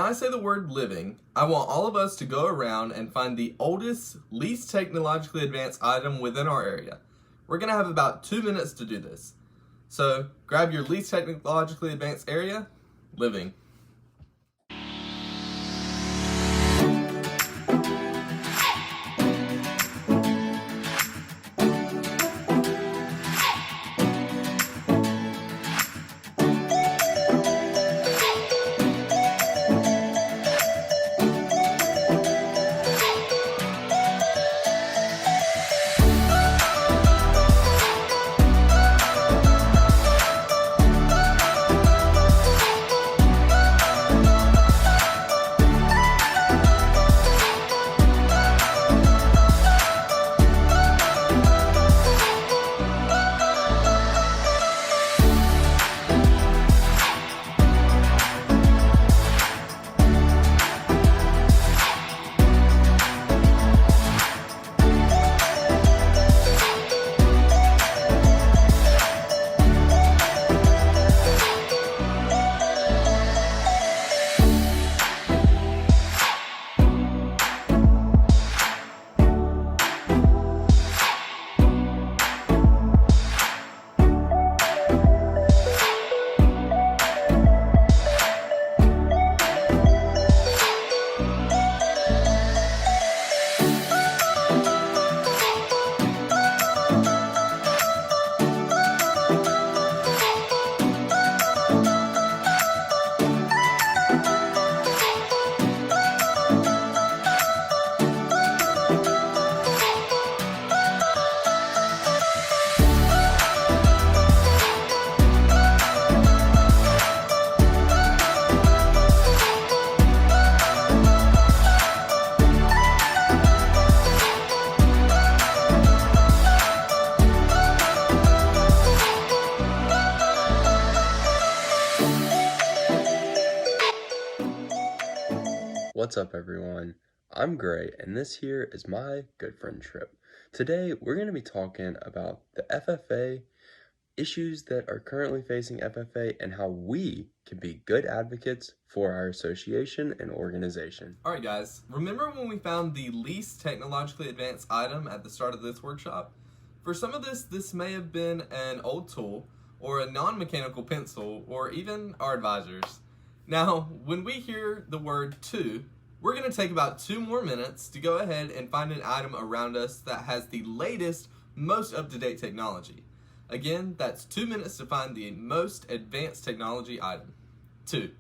I say the word living, I want all of us to go around and find the oldest, least technologically advanced item within our area. We're going to have about 2 minutes to do this. So grab your least technologically advanced area, living. What's up everyone? I'm Gray and this here is my good friend Tripp. Today we're going to be talking about the FFA, issues that are currently facing FFA, and how we can be good advocates for our association and organization. Alright guys, remember when we found the least technologically advanced item at the start of this workshop? For some of this may have been an old tool, or a non-mechanical pencil, or even our advisors. Now, when we hear the word two, we're going to take about 2 more minutes to go ahead and find an item around us that has the latest, most up-to-date technology. Again, that's 2 minutes to find the most advanced technology item. 2.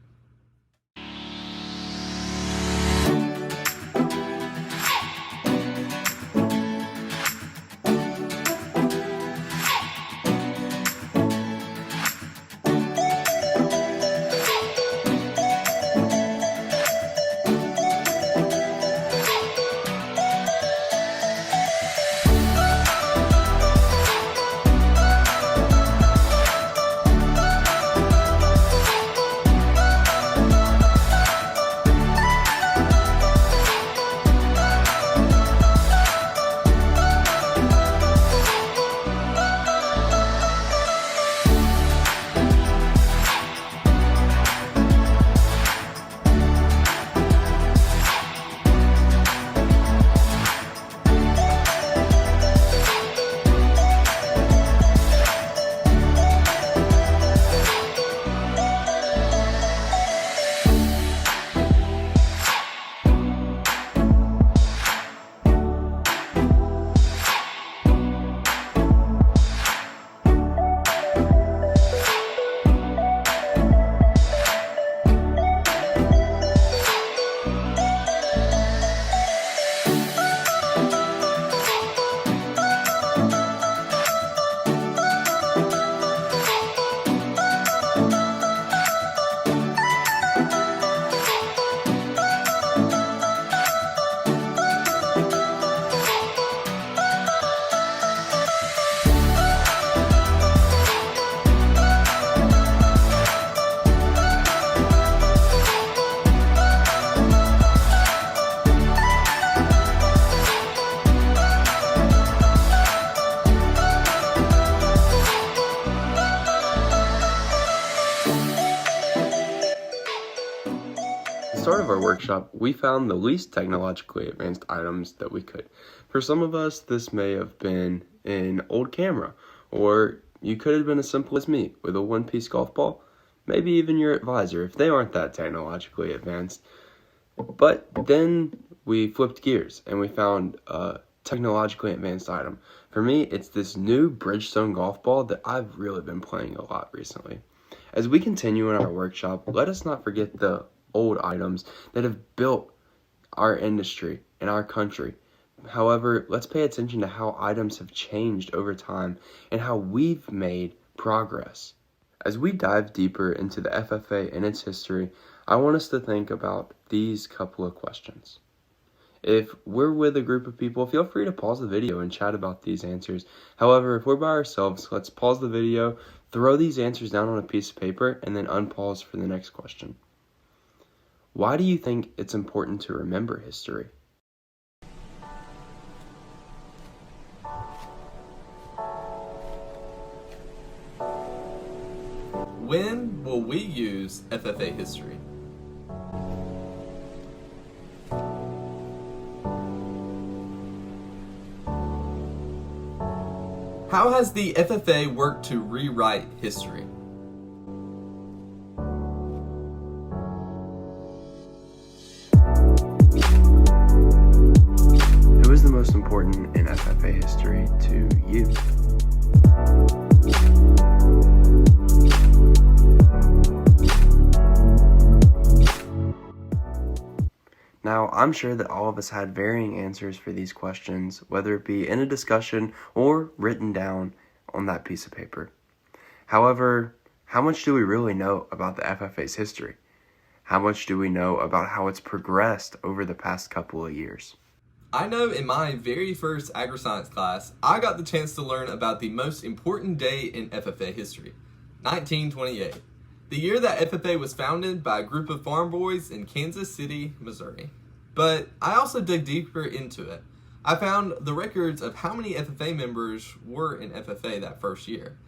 start of our workshop, we found the least technologically advanced items that we could. For some of us, this may have been an old camera, or you could have been as simple as me with a one-piece golf ball, maybe even your advisor if they aren't that technologically advanced. But then we flipped gears and we found a technologically advanced item. For me, it's this new Bridgestone golf ball that I've really been playing a lot recently. As we continue in our workshop, let us not forget the old items that have built our industry and our country. However, let's pay attention to how items have changed over time and how we've made progress. As we dive deeper into the FFA and its history, I want us to think about these couple of questions. If we're with a group of people, feel free to pause the video and chat about these answers. However, if we're by ourselves, let's pause the video, throw these answers down on a piece of paper, and then unpause for the next question. Why do you think it's important to remember history? When will we use FFA history? How has the FFA worked to rewrite history? Who is the most important in FFA history to you? Now, I'm sure that all of us had varying answers for these questions, whether it be in a discussion or written down on that piece of paper. However, how much do we really know about the FFA's history? How much do we know about how it's progressed over the past couple of years? I know in my very first agri-science class, I got the chance to learn about the most important day in FFA history, 1928, the year that FFA was founded by a group of farm boys in Kansas City, Missouri. But I also dug deeper into it. I found the records of how many FFA members were in FFA that first year.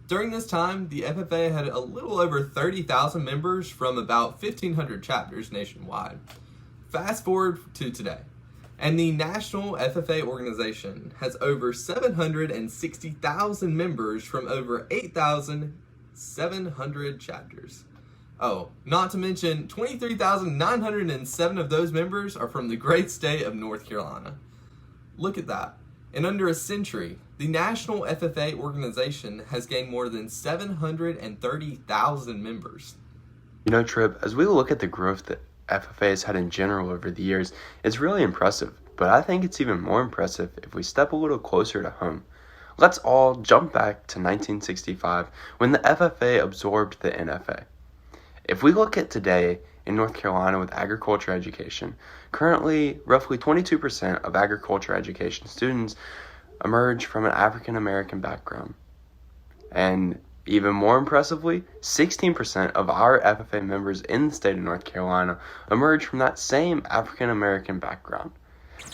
During this time, the FFA had a little over 30,000 members from about 1,500 chapters nationwide. Fast forward to today, and the National FFA organization has over 760,000 members from over 8,700 chapters. Oh, not to mention 23,907 of those members are from the great state of North Carolina. Look at that. In under a century, the National FFA organization has gained more than 730,000 members. You know, Tripp, as we look at the growth that FFA has had in general over the years, it's really impressive, but I think it's even more impressive if we step a little closer to home. Let's all jump back to 1965 when the FFA absorbed the NFA. If we look at today in North Carolina with agriculture education, currently roughly 22% of agriculture education students emerge from an African American background. And even more impressively, 16% of our FFA members in the state of North Carolina emerge from that same African American background.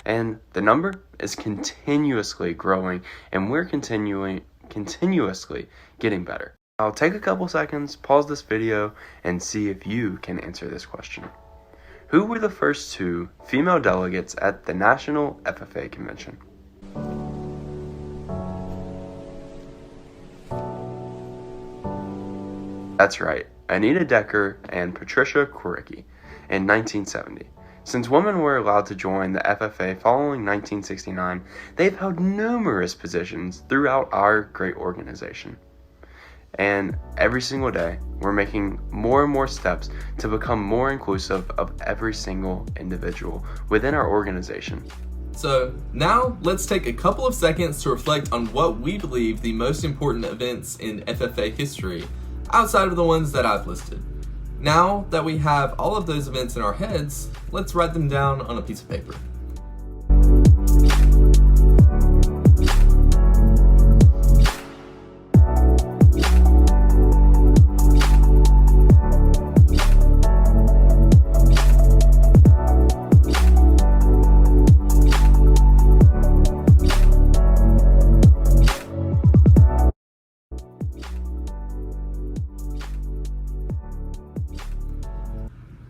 And the number is continuously growing, and we're continuously getting better. I'll take a couple seconds, pause this video, and see if you can answer this question. Who were the first two female delegates at the National FFA Convention? That's right, Anita Decker and Patricia Corricky in 1970. Since women were allowed to join the FFA following 1969, they've held numerous positions throughout our great organization. And every single day, we're making more and more steps to become more inclusive of every single individual within our organization. So now let's take a couple of seconds to reflect on what we believe the most important events in FFA history, outside of the ones that I've listed. Now that we have all of those events in our heads, let's write them down on a piece of paper.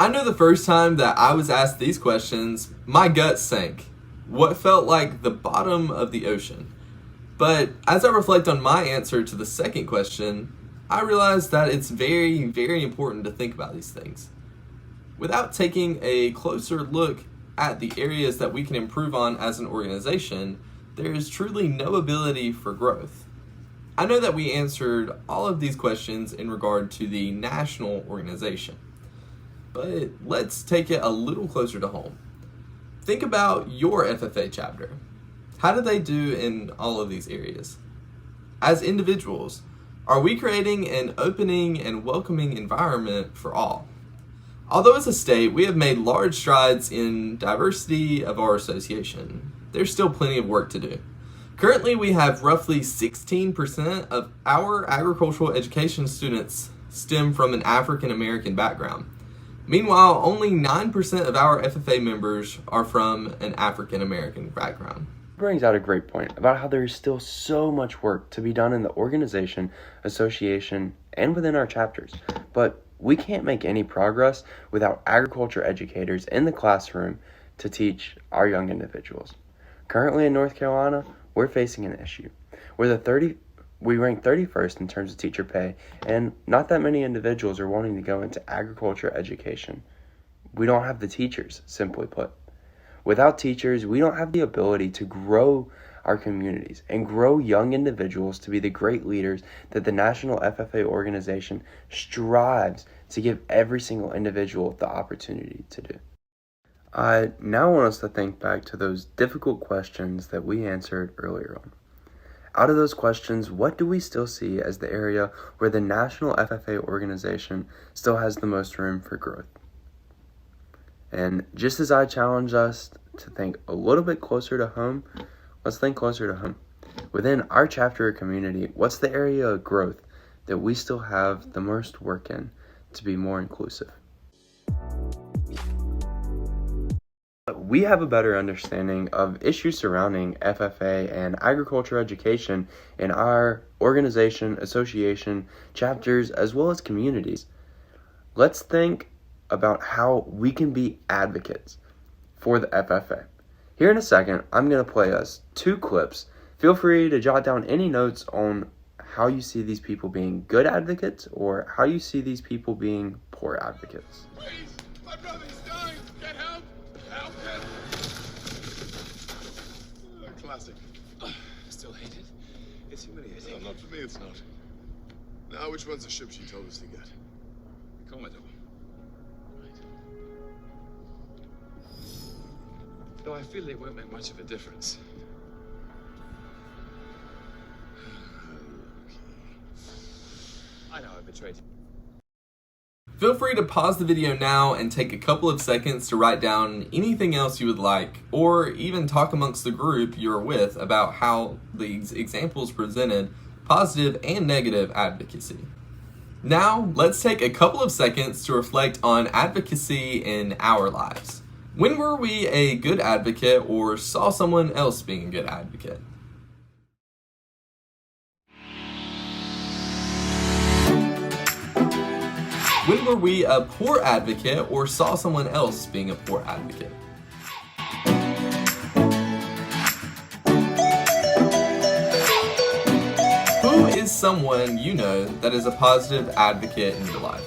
I know the first time that I was asked these questions, my gut sank. What felt like the bottom of the ocean. But as I reflect on my answer to the second question, I realize that it's very, very important to think about these things. Without taking a closer look at the areas that we can improve on as an organization, there is truly no ability for growth. I know that we answered all of these questions in regard to the national organization, but let's take it a little closer to home. Think about your FFA chapter. How do they do in all of these areas? As individuals, are we creating an opening and welcoming environment for all? Although as a state, we have made large strides in diversity of our association, there's still plenty of work to do. Currently, we have roughly 16% of our agricultural education students stem from an African American background. Meanwhile, only 9% of our FFA members are from an African American background. Brings out a great point about how there is still so much work to be done in the organization, association, and within our chapters. But we can't make any progress without agriculture educators in the classroom to teach our young individuals. Currently in North Carolina, we're facing an issue. We rank 31st in terms of teacher pay, and not that many individuals are wanting to go into agriculture education. We don't have the teachers, simply put. Without teachers, we don't have the ability to grow our communities and grow young individuals to be the great leaders that the National FFA organization strives to give every single individual the opportunity to do. I now want us to think back to those difficult questions that we answered earlier on. Out of those questions, what do we still see as the area where the National FFA organization still has the most room for growth? And just as I challenge us to think a little bit closer to home, let's think closer to home. Within our chapter or community, what's the area of growth that we still have the most work in to be more inclusive? We have a better understanding of issues surrounding FFA and agriculture education in our organization, association, chapters, as well as communities. Let's think about how we can be advocates for the FFA. Here in a second, I'm going to play us 2 clips. Feel free to jot down any notes on how you see these people being good advocates or how you see these people being poor advocates. Please, my brother's dying. Get help. Help him. Classic. Still hate it? It's humiliating. No, not for me, it's not. Now, which one's the ship she told us to get? Commodore. Though I feel it won't make much of a difference. I know I betrayed you. Feel free to pause the video now and take a couple of seconds to write down anything else you would like, or even talk amongst the group you're with about how these examples presented positive and negative advocacy. Now, let's take a couple of seconds to reflect on advocacy in our lives. When were we a good advocate or saw someone else being a good advocate? When were we a poor advocate or saw someone else being a poor advocate? Who is someone you know that is a positive advocate in your life?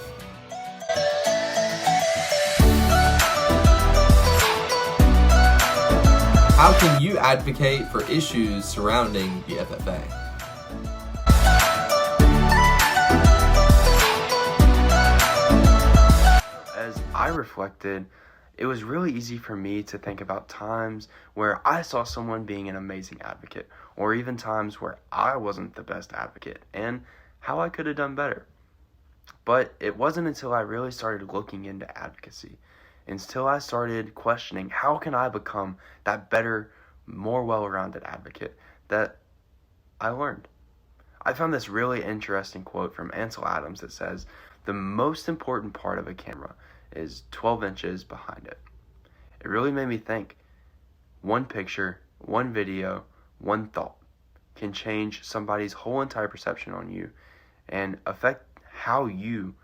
How can you advocate for issues surrounding the FFA? As I reflected, it was really easy for me to think about times where I saw someone being an amazing advocate, or even times where I wasn't the best advocate, and how I could have done better. But it wasn't until I really started looking into advocacy, until I started questioning how can I become that better, more well-rounded advocate, that I learned. I found this really interesting quote from Ansel Adams that says, "The most important part of a camera is 12 inches behind it." It really made me think. One picture, one video, one thought can change somebody's whole entire perception on you and affect how you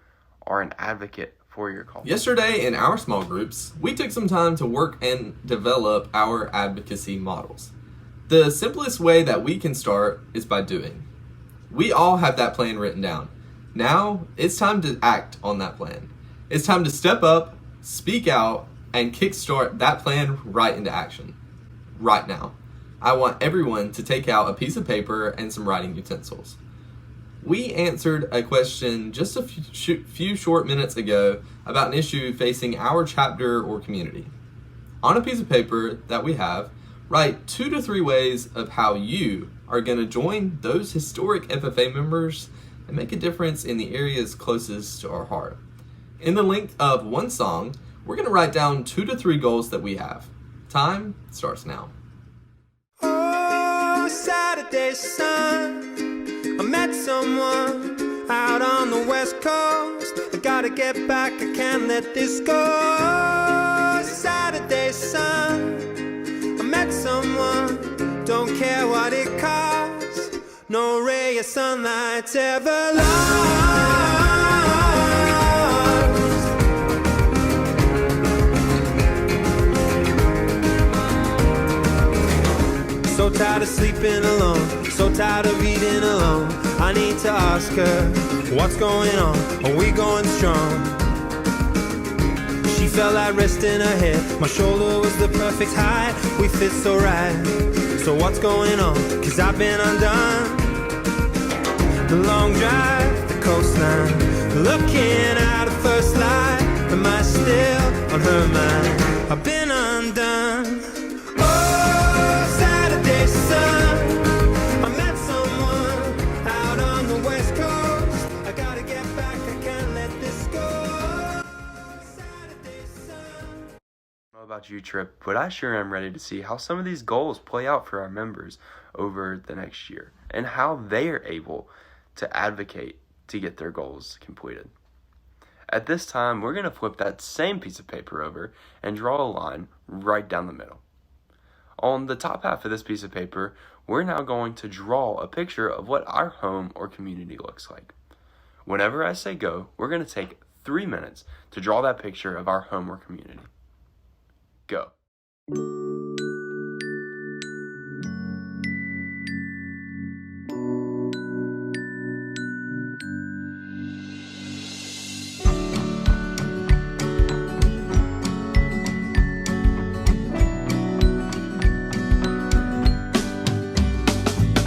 are an advocate for your call. Yesterday in our small groups, we took some time to work and develop our advocacy models. The simplest way that we can start is by doing. We all have that plan written down. Now, it's time to act on that plan. It's time to step up, speak out, and kickstart that plan right into action. Right now. I want everyone to take out a piece of paper and some writing utensils. We answered a question just a few short minutes ago about an issue facing our chapter or community. On a piece of paper that we have, write 2 to 3 ways of how you are going to join those historic FFA members and make a difference in the areas closest to our heart. In the length of one song, we're going to write down 2 to 3 goals that we have. Time starts now. Oh, Saturday sun, I met someone out on the west coast. I gotta get back, I can't let this go. Saturday sun, I met someone, don't care what it costs. No ray of sunlight's ever lost. So tired of sleeping alone, so tired of eating alone. I need to ask her, what's going on? Are we going strong? She felt like rest in her head. My shoulder was the perfect height. We fit so right. So what's going on? 'Cause I've been undone. The long drive, the coastline, looking at her first light. Am I still on her mind? I've been undone. Sun, I met someone out on the west coast. I gotta get back, I can't let this go. Saturday sun. I don't know about you, Tripp, but I sure am ready to see how some of these goals play out for our members over the next year and how they are able to advocate to get their goals completed. At this time, we're going to flip that same piece of paper over and draw a line right down the middle. On the top half of this piece of paper, we're now going to draw a picture of what our home or community looks like. Whenever I say go, we're going to take 3 minutes to draw that picture of our home or community. Go.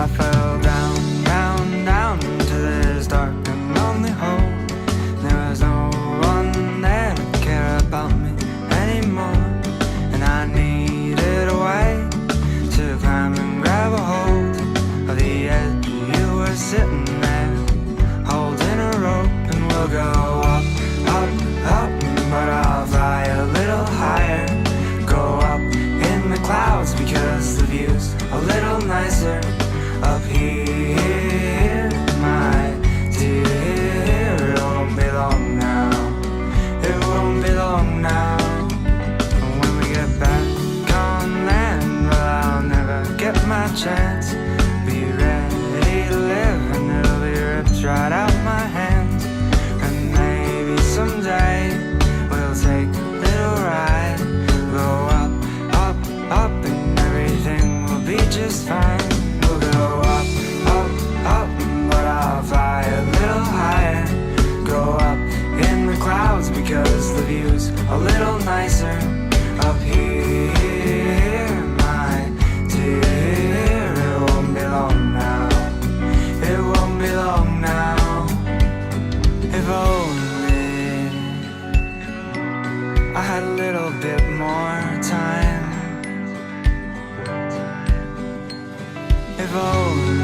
I fell down, down, down into this dark and lonely hole. There was no one there to care about me anymore, and I needed a way to climb and grab a hold of the edge. You were sitting there, holding a rope, and we'll go up, up, up, but I'll fly a little higher. Go up in the clouds because the view's a little nicer up here, my dear. It won't be long now, it won't be long now. When we get back on land, well, I'll never get my chance. Be ready to live and it'll be ripped right out my hands. And maybe someday we'll take a little ride. Go up, up, up, and everything will be just fine. Go up, up, up, but I'll fly a little higher. Go up in the clouds because the view's a little nicer up here, my dear. It won't be long now, it won't be long now. If only I had a little bit more time. If only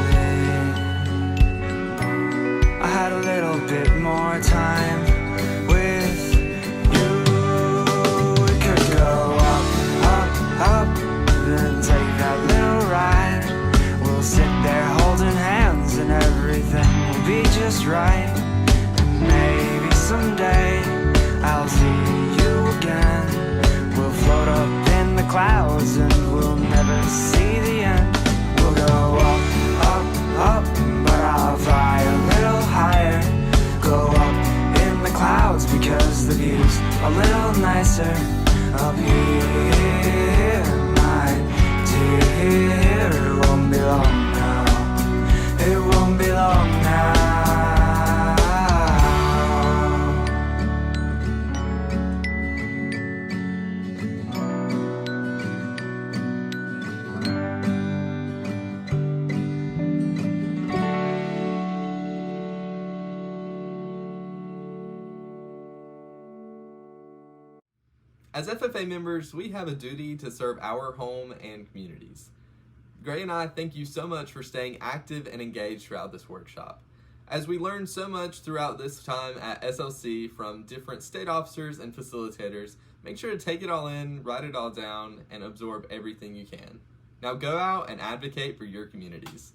I had a little bit more time with you. We could go up, up, up, then take that little ride. We'll sit there holding hands and everything will be just right. And maybe someday I'll see you again. We'll float up in the clouds and we'll never see the end. We'll go up, up, up, but I'll fly a little higher. Go up in the clouds because the view As FFA members, we have a duty to serve our home and communities. Gray and I thank you so much for staying active and engaged throughout this workshop. As we learned so much throughout this time at SLC from different state officers and facilitators, make sure to take it all in, write it all down, and absorb everything you can. Now go out and advocate for your communities.